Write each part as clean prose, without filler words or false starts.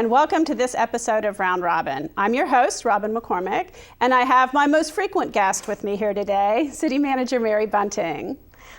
and welcome to this episode of Round Robin. I'm your host, Robin McCormick, and I have my most frequent guest with me here today, City Manager Mary Bunting.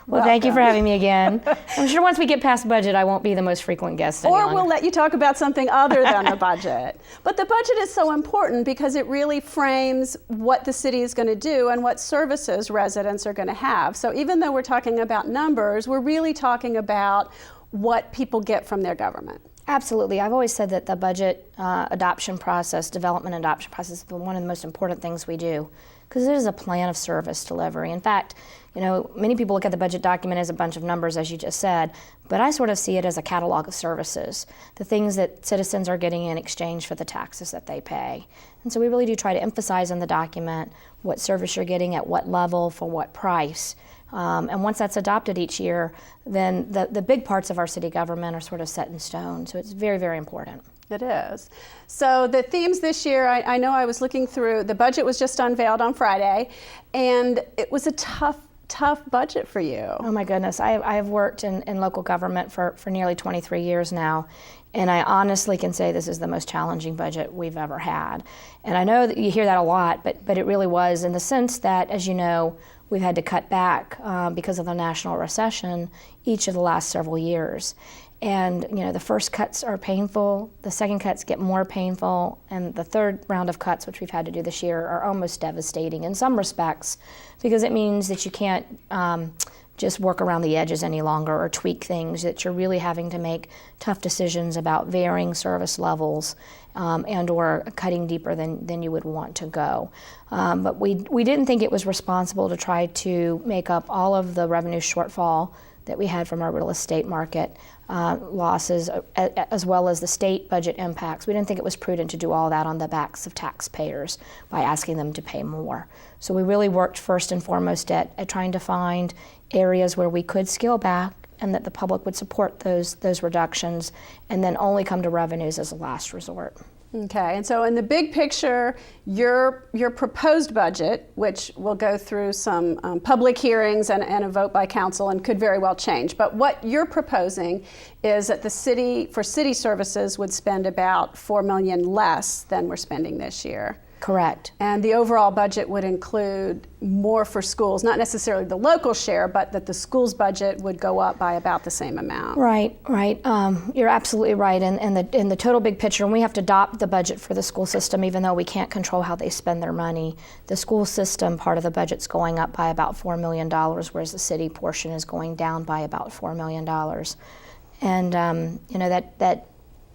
Well, thank you for having me again. I'm sure once we get past budget, I won't be the most frequent guest any Or longer. we'll let you talk about something other than the budget. But the budget is so important because it really frames what the city is going to do and what services residents are going to have. So even though we're talking about numbers, we're really talking about what people get from their government. Absolutely. I've always said that the budget adoption process, development adoption process, is one of the most important things we do because it is a plan of service delivery. In fact, many people look at the budget document as a bunch of numbers, as you just said, but I sort of see it as a catalog of services, the things that citizens are getting in exchange for the taxes that they pay. And so we really do try to emphasize in the document what service you're getting at what level for what price. And once that's adopted each year, then the big parts of our city government are sort of set in stone. So it's very, very important. It is. So the themes this year, I know I was looking through, the budget was just unveiled on Friday, and it was a tough budget for you. Oh my goodness. I have worked in local government for nearly 23 years now, and I honestly can say this is the most challenging budget we've ever had. And I know that you hear that a lot, but it really was in the sense that, as you know, we've had to cut back because of the national recession each of the last several years. And the first cuts are painful, the second cuts get more painful, and the third round of cuts, which we've had to do this year, are almost devastating in some respects because it means that you can't just work around the edges any longer or tweak things, that you're really having to make tough decisions about varying service levels and or cutting deeper than you would want to go. But we didn't think it was responsible to try to make up all of the revenue shortfall that we had from our real estate market losses, as well as the state budget impacts. We didn't think it was prudent to do all that on the backs of taxpayers by asking them to pay more. So we really worked first and foremost at trying to find areas where we could scale back and that the public would support those reductions, and then only come to revenues as a last resort. Okay, and so in the big picture, your proposed budget, which will go through some public hearings and a vote by council and could very well change, but what you're proposing is that the city, for city services, would spend about $4 million less than we're spending this year. Correct. And the overall budget would include more for schools, not necessarily the local share, but that the school's budget would go up by about the same amount. Right. You're absolutely right. In the total big picture, and we have to adopt the budget for the school system, even though we can't control how they spend their money. The school system part of the budget's going up by about $4 million, whereas the city portion is going down by about $4 million. And that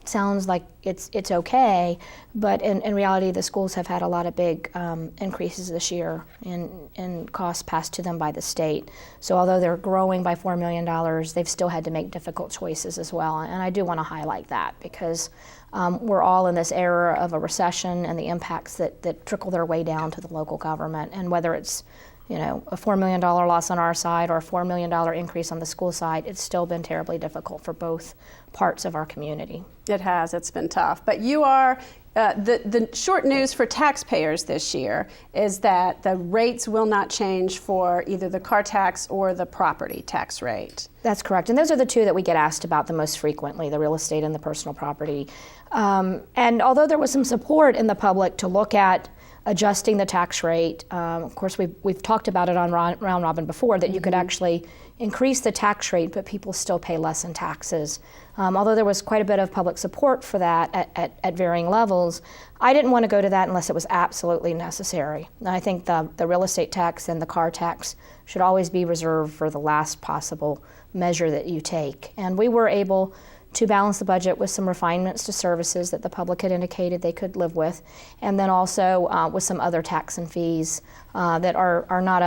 sounds like it's okay, but in reality, the schools have had a lot of big increases this year in costs passed to them by the state. So although they're growing by $4 million, they've still had to make difficult choices as well. And I do want to highlight that because we're all in this era of a recession and the impacts that trickle their way down to the local government. And whether it's a $4 million loss on our side or a $4 million increase on the school side, it's still been terribly difficult for both parts of our community. It has, it's been tough. But you are, the short news for taxpayers this year is that the rates will not change for either the car tax or the property tax rate. That's correct. And those are the two that we get asked about the most frequently, the real estate and the personal property. And although there was some support in the public to look at adjusting the tax rate. Of course, we've talked about it on Round Robin before, that you could actually increase the tax rate, but people still pay less in taxes. Although there was quite a bit of public support for that at varying levels, I didn't want to go to that unless it was absolutely necessary. And I think the real estate tax and the car tax should always be reserved for the last possible measure that you take. And we were able to balance the budget with some refinements to services that the public had indicated they could live with, and then also with some other tax and fees that are not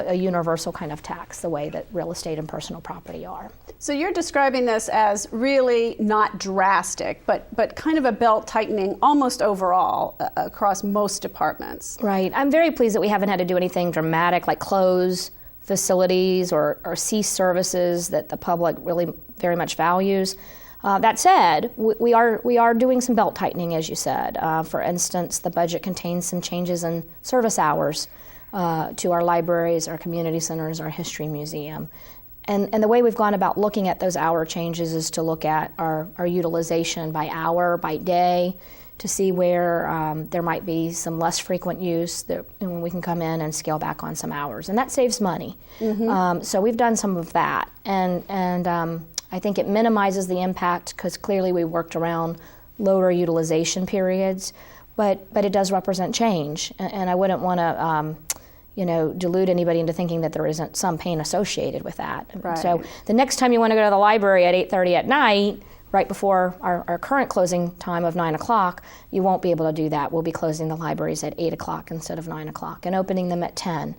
a universal kind of tax the way that real estate and personal property are. So you're describing this as really not drastic, but kind of a belt tightening almost overall across most departments. Right. I'm very pleased that we haven't had to do anything dramatic like close facilities or cease services that the public really very much values. That said, we are doing some belt tightening, as you said. For instance, the budget contains some changes in service hours to our libraries, our community centers, our history museum. And the way we've gone about looking at those hour changes is to look at our utilization by hour, by day, to see where there might be some less frequent use that when we can come in and scale back on some hours. And that saves money. So we've done some of that. And I think it minimizes the impact because clearly we worked around lower utilization periods, but it does represent change. And I wouldn't want to delude anybody into thinking that there isn't some pain associated with that. Right. So the next time you want to go to the library at 8:30 at night, right before our current closing time of 9 o'clock, you won't be able to do that. We'll be closing the libraries at 8 o'clock instead of 9 o'clock and opening them at 10,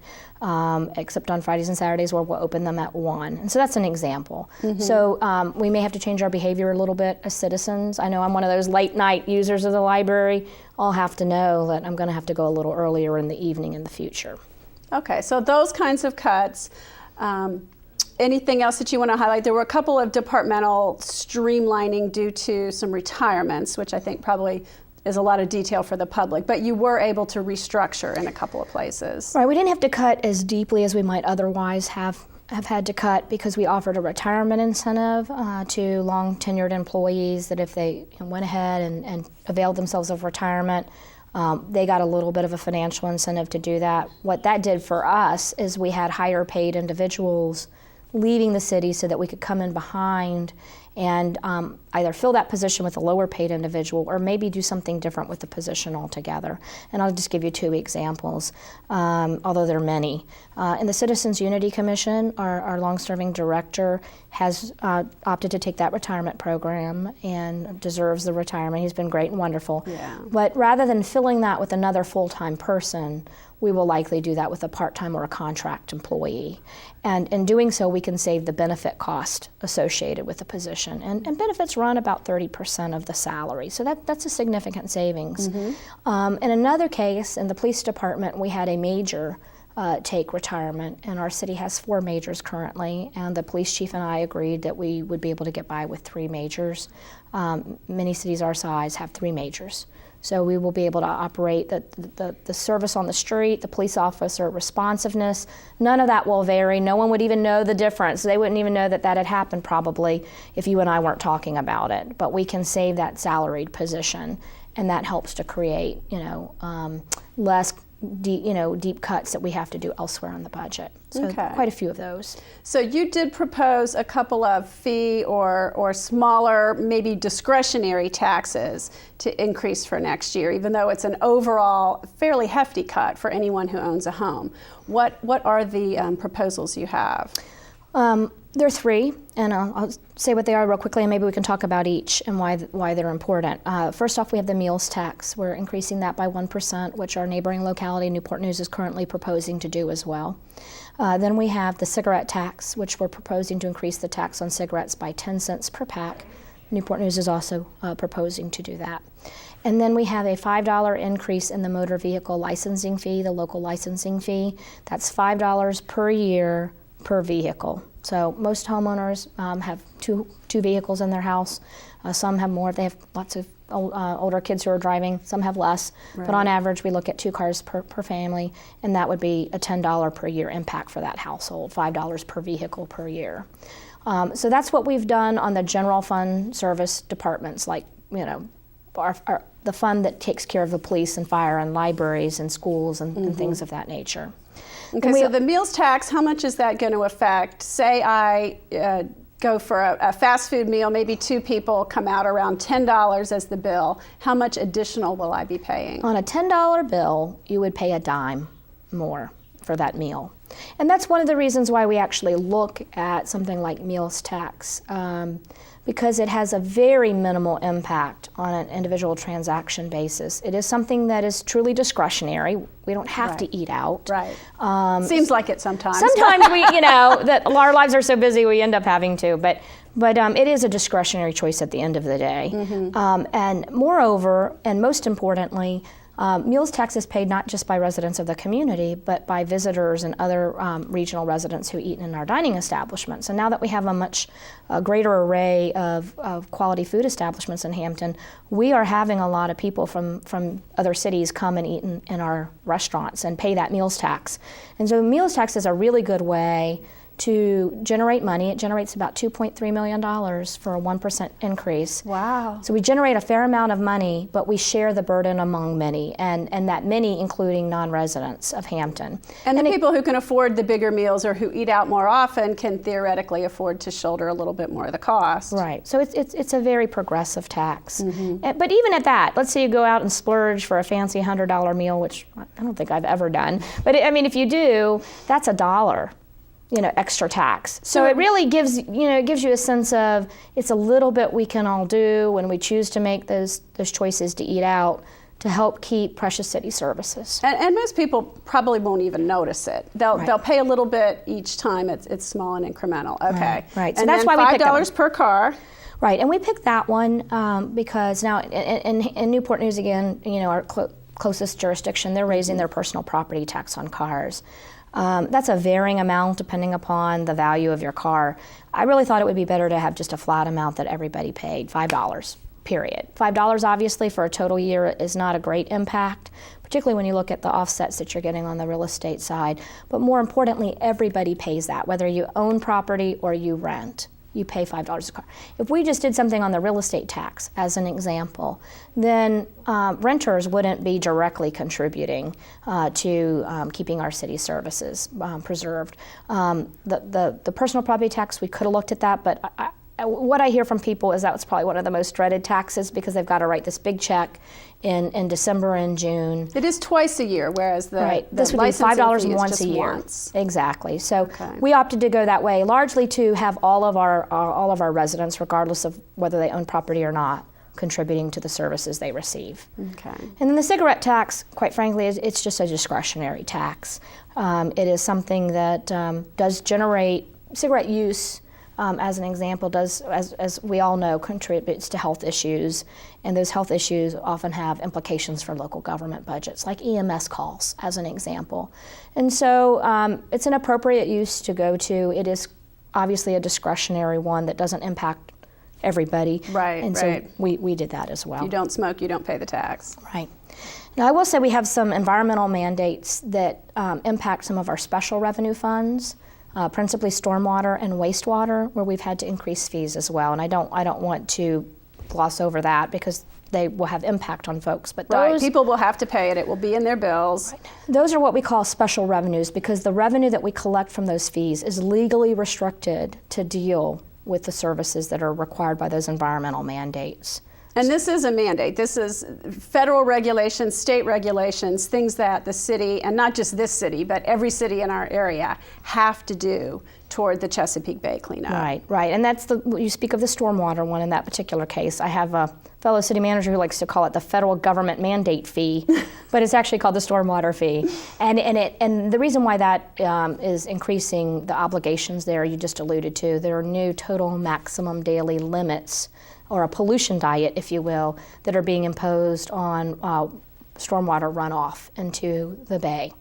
except on Fridays and Saturdays where we'll open them at 1. And so that's an example. So we may have to change our behavior a little bit as citizens. I know I'm one of those late night users of the library. I'll have to know that I'm going to have to go a little earlier in the evening in the future. Okay, so those kinds of cuts. Anything else that you want to highlight? There were a couple of departmental streamlining due to some retirements, which I think probably is a lot of detail for the public, but you were able to restructure in a couple of places. Right, we didn't have to cut as deeply as we might otherwise have had to cut because we offered a retirement incentive to long tenured employees that if they went ahead and availed themselves of retirement, they got a little bit of a financial incentive to do that. What that did for us is we had higher paid individuals leaving the city so that we could come in behind and either fill that position with a lower paid individual or maybe do something different with the position altogether. And I'll just give you 2 examples, although there are many. In the Citizens Unity Commission, our long-serving director has opted to take that retirement program and deserves the retirement. He's been great and wonderful. Yeah. But rather than filling that with another full-time person, we will likely do that with a part-time or a contract employee. And in doing so, we can save the benefit cost associated with the position. And benefits run about 30% of the salary, so that's a significant savings. In another case, in the police department, we had a major take retirement, and our city has 4 majors currently, and the police chief and I agreed that we would be able to get by with 3 majors. Many cities our size have 3 majors. So we will be able to operate the service on the street, the police officer responsiveness. None of that will vary. No one would even know the difference. They wouldn't even know that had happened probably if you and I weren't talking about it. But we can save that salaried position, and that helps to create, less deep cuts that we have to do elsewhere in the budget. So quite a few of those. So you did propose a couple of fee or smaller, maybe discretionary taxes to increase for next year, even though it's an overall fairly hefty cut for anyone who owns a home. What are the proposals you have? There are 3, and I'll say what they are real quickly, and maybe we can talk about each and why they're important. First off, we have the meals tax. We're increasing that by 1%, which our neighboring locality, Newport News, is currently proposing to do as well. Then we have the cigarette tax, which we're proposing to increase the tax on cigarettes by 10 cents per pack. Newport News is also proposing to do that. And then we have a $5 increase in the motor vehicle licensing fee, the local licensing fee. That's $5 per year per vehicle. So most homeowners have two vehicles in their house. Some have more. They have lots of older kids who are driving. Some have less. Right. But on average, we look at 2 cars per family, and that would be a $10 per year impact for that household, $5 per vehicle per year. So that's what we've done on the general fund service departments, like the fund that takes care of the police and fire and libraries and schools and things of that nature. Okay, so the meals tax, how much is that going to affect? Say I go for a fast food meal, maybe 2 people come out around $10 as the bill. How much additional will I be paying? On a $10 bill, you would pay a dime more for that meal. And that's one of the reasons why we actually look at something like meals tax, because it has a very minimal impact on an individual transaction basis. It is something that is truly discretionary. We don't have to eat out. Right. Seems like it sometimes. Sometimes we, that our lives are so busy we end up having to, but it is a discretionary choice at the end of the day. And moreover, and most importantly, meals tax is paid not just by residents of the community, but by visitors and other regional residents who eat in our dining establishments. And now that we have a much greater array of quality food establishments in Hampton, we are having a lot of people from other cities come and eat in our restaurants and pay that meals tax. And so meals tax is a really good way to generate money. It generates about $2.3 million for a 1% increase. Wow. So we generate a fair amount of money, but we share the burden among many, and that many including non-residents of Hampton. And the people who can afford the bigger meals or who eat out more often can theoretically afford to shoulder a little bit more of the cost. Right. So it's a very progressive tax. But even at that, let's say you go out and splurge for a fancy $100 meal, which I don't think I've ever done. But I mean, if you do, that's $1. Extra tax. So it really gives you a sense of it's a little bit we can all do when we choose to make those choices to eat out to help keep precious city services. And most people probably won't even notice it. They'll pay a little bit each time. It's small and incremental. Okay. Right. So and that's then why we picked $5 per car. Right. And we picked that one because now in Newport News again, our closest jurisdiction, they're raising their personal property tax on cars. That's a varying amount depending upon the value of your car. I really thought it would be better to have just a flat amount that everybody paid, $5, period. $5 obviously for a total year is not a great impact, particularly when you look at the offsets that you're getting on the real estate side. But more importantly, everybody pays that, whether you own property or you rent. You pay $5 a car. If we just did something on the real estate tax, as an example, then renters wouldn't be directly contributing to keeping our city services preserved. The personal property tax, we could have looked at that, but what I hear from people is that's probably one of the most dreaded taxes because they've got to write this big check in December and June. It is twice a year, whereas this would be $5 once a year. Once. Exactly. So we opted to go that way, largely to have all of our residents, regardless of whether they own property or not, contributing to the services they receive. Okay. And then the cigarette tax, quite frankly, it's just a discretionary tax. It is something that does generate cigarette use. As an example, does, as we all know, contributes to health issues, and those health issues often have implications for local government budgets, like EMS calls, as an example. And so it's an appropriate use to go to. It is obviously a discretionary one that doesn't impact everybody. Right, and so we did that as well. You don't smoke, you don't pay the tax. Right. Now, I will say we have some environmental mandates that impact some of our special revenue funds. Principally stormwater and wastewater, where we've had to increase fees as well. And I don't want to gloss over that because they will have impact on folks. But those, people will have to pay it. It will be in their bills. Right. Those are what we call special revenues because the revenue that we collect from those fees is legally restricted to deal with the services that are required by those environmental mandates. And this is a mandate. This is federal regulations, state regulations, things that the city, and not just this city, but every city in our area, have to do toward the Chesapeake Bay cleanup. Right. And that's you speak of the stormwater one in that particular case. I have a fellow city manager who likes to call it the federal government mandate fee, but it's actually called the stormwater fee. And the reason why that is increasing the obligations there, you just alluded to, there are new total maximum daily limits, or a pollution diet, if you will, that are being imposed on stormwater runoff into the bay.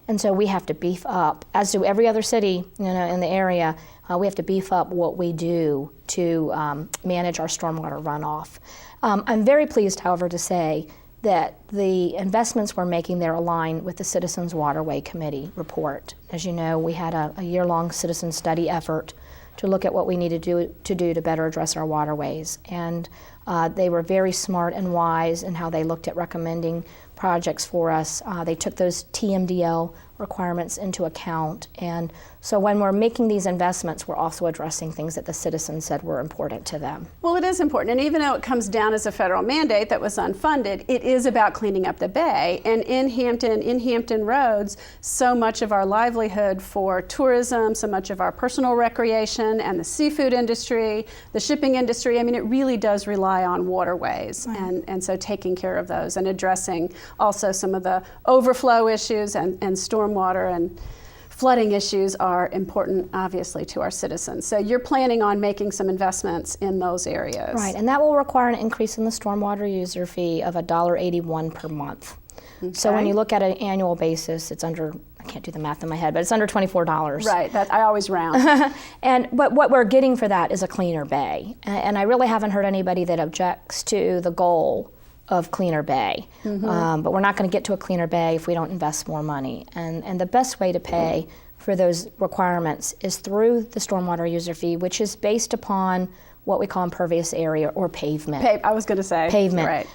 And so we have to beef up, as do every other city in the area, we have to beef up what we do to manage our stormwater runoff. I'm very pleased, however, to say that the investments we're making there align with the Citizens Waterway Committee report. As you know, we had a year-long citizen study effort to look at what we needed to do to better address our waterways. And they were very smart and wise in how they looked at recommending projects for us. They took those TMDL requirements into account. And so when we're making these investments, we're also addressing things that the citizens said were important to them. Well, it is important. And even though it comes down as a federal mandate that was unfunded, it is about cleaning up the bay. And in Hampton Roads, so much of our livelihood for tourism, so much of our personal recreation and the seafood industry, the shipping industry, I mean, it really does rely on waterways. Right. And so taking care of those and addressing also some of the overflow issues and stormwater and flooding issues are important, obviously, to our citizens. So you're planning on making some investments in those areas. Right, and that will require an increase in the stormwater user fee of $1.81 per month. Okay. So when you look at an annual basis, it's under, I can't do the math in my head, but it's under $24. Right, that I always round. But what we're getting for that is a cleaner bay. And I really haven't heard anybody that objects to the goal of cleaner bay. Mm-hmm. But we're not going to get to a cleaner bay if we don't invest more money. And the best way to pay for those requirements is through the stormwater user fee, which is based upon what we call impervious area or pavement. I was going to say pavement. Right.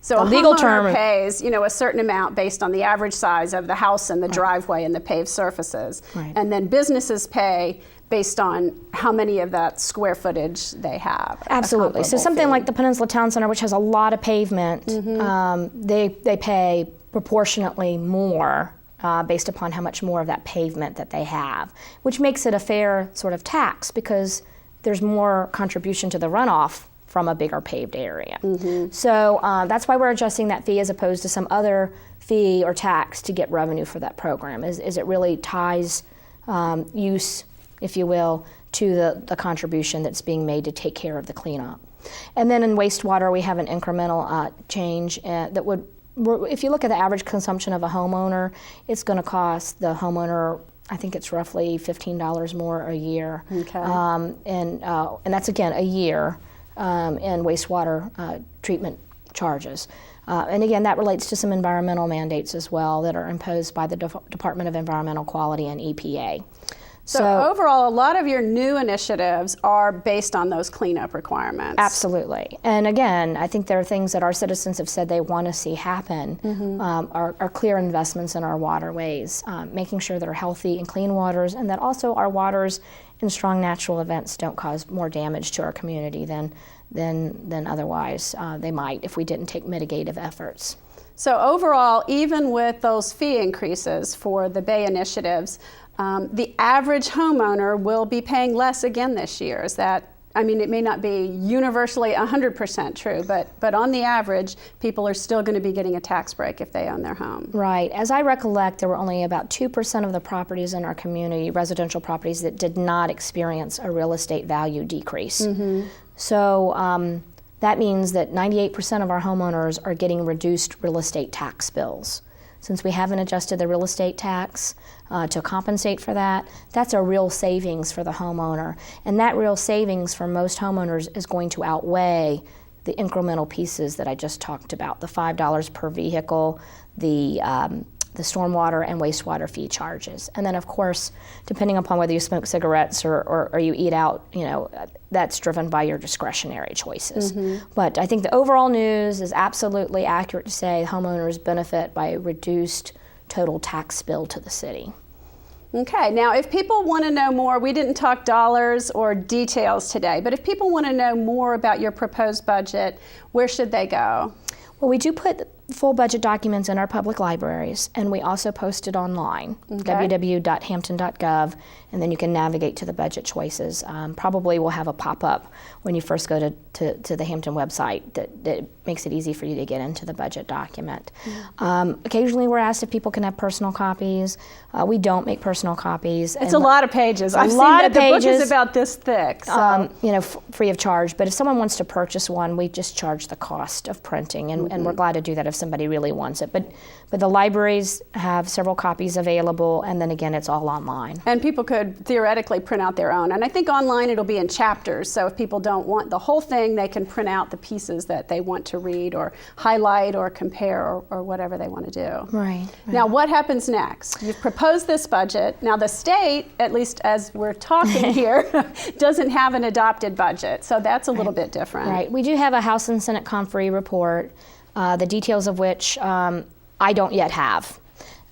So a legal homeowner term pays, a certain amount based on the average size of the house and the driveway and the paved surfaces, and then businesses pay based on how many of that square footage they have. Absolutely. So something like the Peninsula Town Center, which has a lot of pavement, they pay proportionately more based upon how much more of that pavement that they have, which makes it a fair sort of tax because there's more contribution to the runoff from a bigger paved area. So that's why we're adjusting that fee as opposed to some other fee or tax to get revenue for that program, is it really ties use, if you will, to the contribution that's being made to take care of the cleanup. And then in wastewater, we have an incremental change that would, if you look at the average consumption of a homeowner, it's going to cost the homeowner, I think it's roughly $15 more a year. Okay. And that's, again, a year in wastewater treatment charges. And again, that relates to some environmental mandates as well that are imposed by the Department of Environmental Quality and EPA. So overall, a lot of your new initiatives are based on those cleanup requirements. Absolutely. And again, I think there are things that our citizens have said they want to see happen, are clear investments in our waterways, making sure that are healthy and clean waters, and that also our waters in strong natural events don't cause more damage to our community than otherwise they might if we didn't take mitigative efforts. So overall, even with those fee increases for the Bay initiatives, the average homeowner will be paying less again this year. Is that, I mean, it may not be universally 100% true, but on the average, people are still going to be getting a tax break if they own their home. Right. As I recollect, there were only about 2% of the properties in our community, residential properties, that did not experience a real estate value decrease. So that means that 98% of our homeowners are getting reduced real estate tax bills. Since we haven't adjusted the real estate tax to compensate for that, that's a real savings for the homeowner. And that real savings for most homeowners is going to outweigh the incremental pieces that I just talked about, the $5 per vehicle, the stormwater and wastewater fee charges. And then, of course, depending upon whether you smoke cigarettes or you eat out, that's driven by your discretionary choices. But I think the overall news is absolutely accurate to say homeowners benefit by a reduced total tax bill to the city. Okay, now if people want to know more, we didn't talk dollars or details today, but if people want to know more about your proposed budget, where should they go? Well, we do put full budget documents in our public libraries, and we also post it online, www.hampton.gov, and then you can navigate to the budget choices. Probably we'll have a pop-up when you first go to the Hampton website that makes it easy for you to get into the budget document. Occasionally we're asked if people can have personal copies. We don't make personal copies. It's a lot of pages. I've seen that the book is about this thick. So. Free of charge. But if someone wants to purchase one, we just charge the cost of printing, and we're glad to do that if somebody really wants it. But the libraries have several copies available, and then again, it's all online. And people could theoretically print out their own. And I think online it'll be in chapters, so if people don't want the whole thing, they can print out the pieces that they want to read or highlight or compare or whatever they want to do. Right. Now, what happens next? You've proposed this budget. Now, the state, at least as we're talking here, doesn't have an adopted budget, so that's a little bit different. Right. We do have a House and Senate Conferee report, the details of which I don't yet have.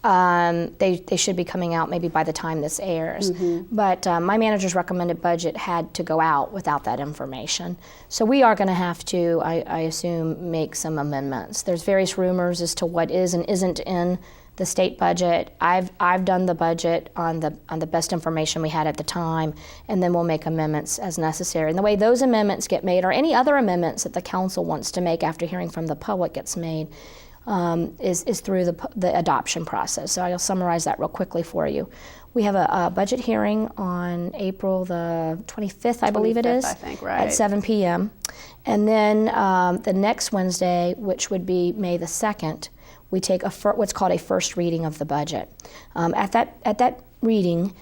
They should be coming out maybe by the time this airs. But my manager's recommended budget had to go out without that information. So we are going to have to, I assume, make some amendments. There's various rumors as to what is and isn't in the state budget. I've done the budget on the best information we had at the time, and then we'll make amendments as necessary. And the way those amendments get made, or any other amendments that the council wants to make after hearing from the public gets made, is through the adoption process. So I'll summarize that real quickly for you. We have a budget hearing on April the 25th, I believe it is, I think, right. At 7 p.m. And then the next Wednesday, which would be May the 2nd, we take what's called a first reading of the budget. At that reading,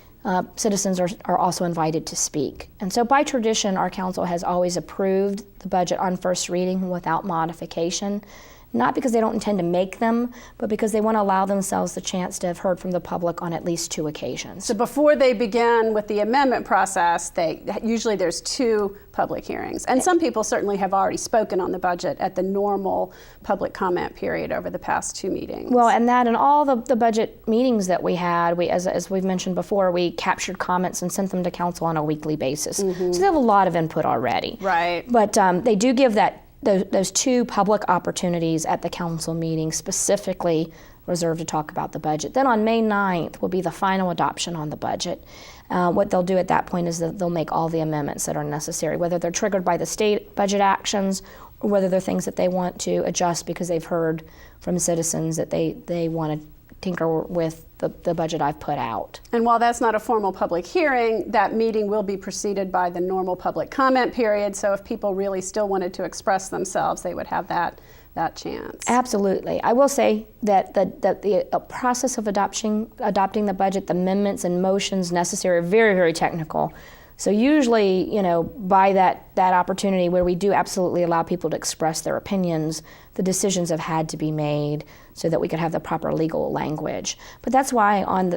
citizens are also invited to speak. And so by tradition, our council has always approved the budget on first reading without modification. not because they don't intend to make them, but because they want to allow themselves the chance to have heard from the public on at least 2 occasions. So before they begin with the amendment process, usually there's 2 public hearings. And some people certainly have already spoken on the budget at the normal public comment period over the past 2 meetings. Well, and all the budget meetings that we had, as we've mentioned before, we captured comments and sent them to council on a weekly basis. So they have a lot of input already. Right. But they do give those 2 public opportunities at the council meeting specifically reserved to talk about the budget. Then on May 9th will be the final adoption on the budget. What they'll do at that point is that they'll make all the amendments that are necessary, whether they're triggered by the state budget actions or whether they're things that they want to adjust because they've heard from citizens that they want to tinker with the budget I've put out. And while that's not a formal public hearing, that meeting will be preceded by the normal public comment period. So if people really still wanted to express themselves, they would have that chance. Absolutely. I will say that the process of adopting the budget, the amendments and motions necessary are very, very technical. So usually, by that opportunity where we do absolutely allow people to express their opinions, the decisions have had to be made so that we could have the proper legal language. But that's why on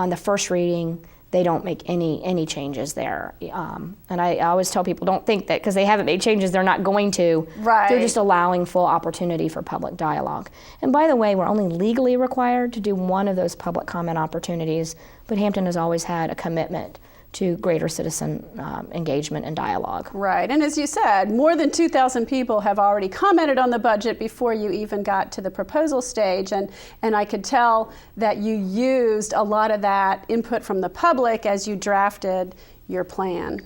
the first reading, they don't make any changes there. And I always tell people, don't think that because they haven't made changes, they're not going to. Right. They're just allowing full opportunity for public dialogue. And by the way, we're only legally required to do one of those public comment opportunities, but Hampton has always had a commitment to greater citizen engagement and dialogue. Right, and as you said, more than 2,000 people have already commented on the budget before you even got to the proposal stage, and I could tell that you used a lot of that input from the public as you drafted your plan.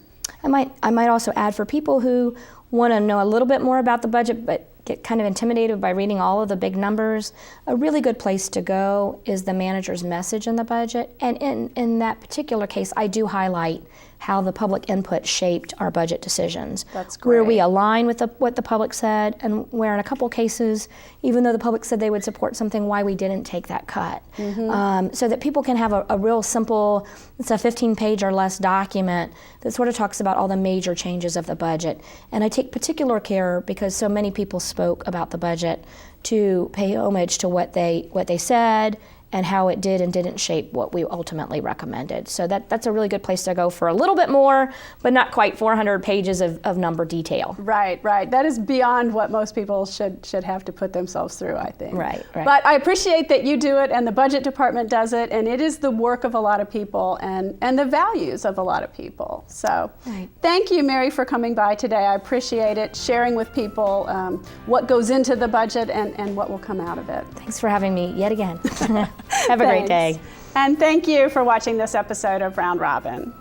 I might also add, for people who want to know a little bit more about the budget but get kind of intimidated by reading all of the big numbers, a really good place to go is the manager's message in the budget. And in that particular case, I do highlight how the public input shaped our budget decisions. That's great. Where we align with what the public said, and where in a couple cases, even though the public said they would support something, why we didn't take that cut. So that people can have a real simple, it's a 15-page or less document that sort of talks about all the major changes of the budget. And I take particular care, because so many people spoke about the budget, to pay homage to what they said and how it did and didn't shape what we ultimately recommended. So that's a really good place to go for a little bit more, but not quite 400 pages of number detail. Right. That is beyond what most people should have to put themselves through, I think. Right. But I appreciate that you do it and the budget department does it, and it is the work of a lot of people and the values of a lot of people. So Thank you, Mary, for coming by today. I appreciate it, sharing with people what goes into the budget and what will come out of it. Thanks for having me yet again. Have a great day. And thank you for watching this episode of Round Robin.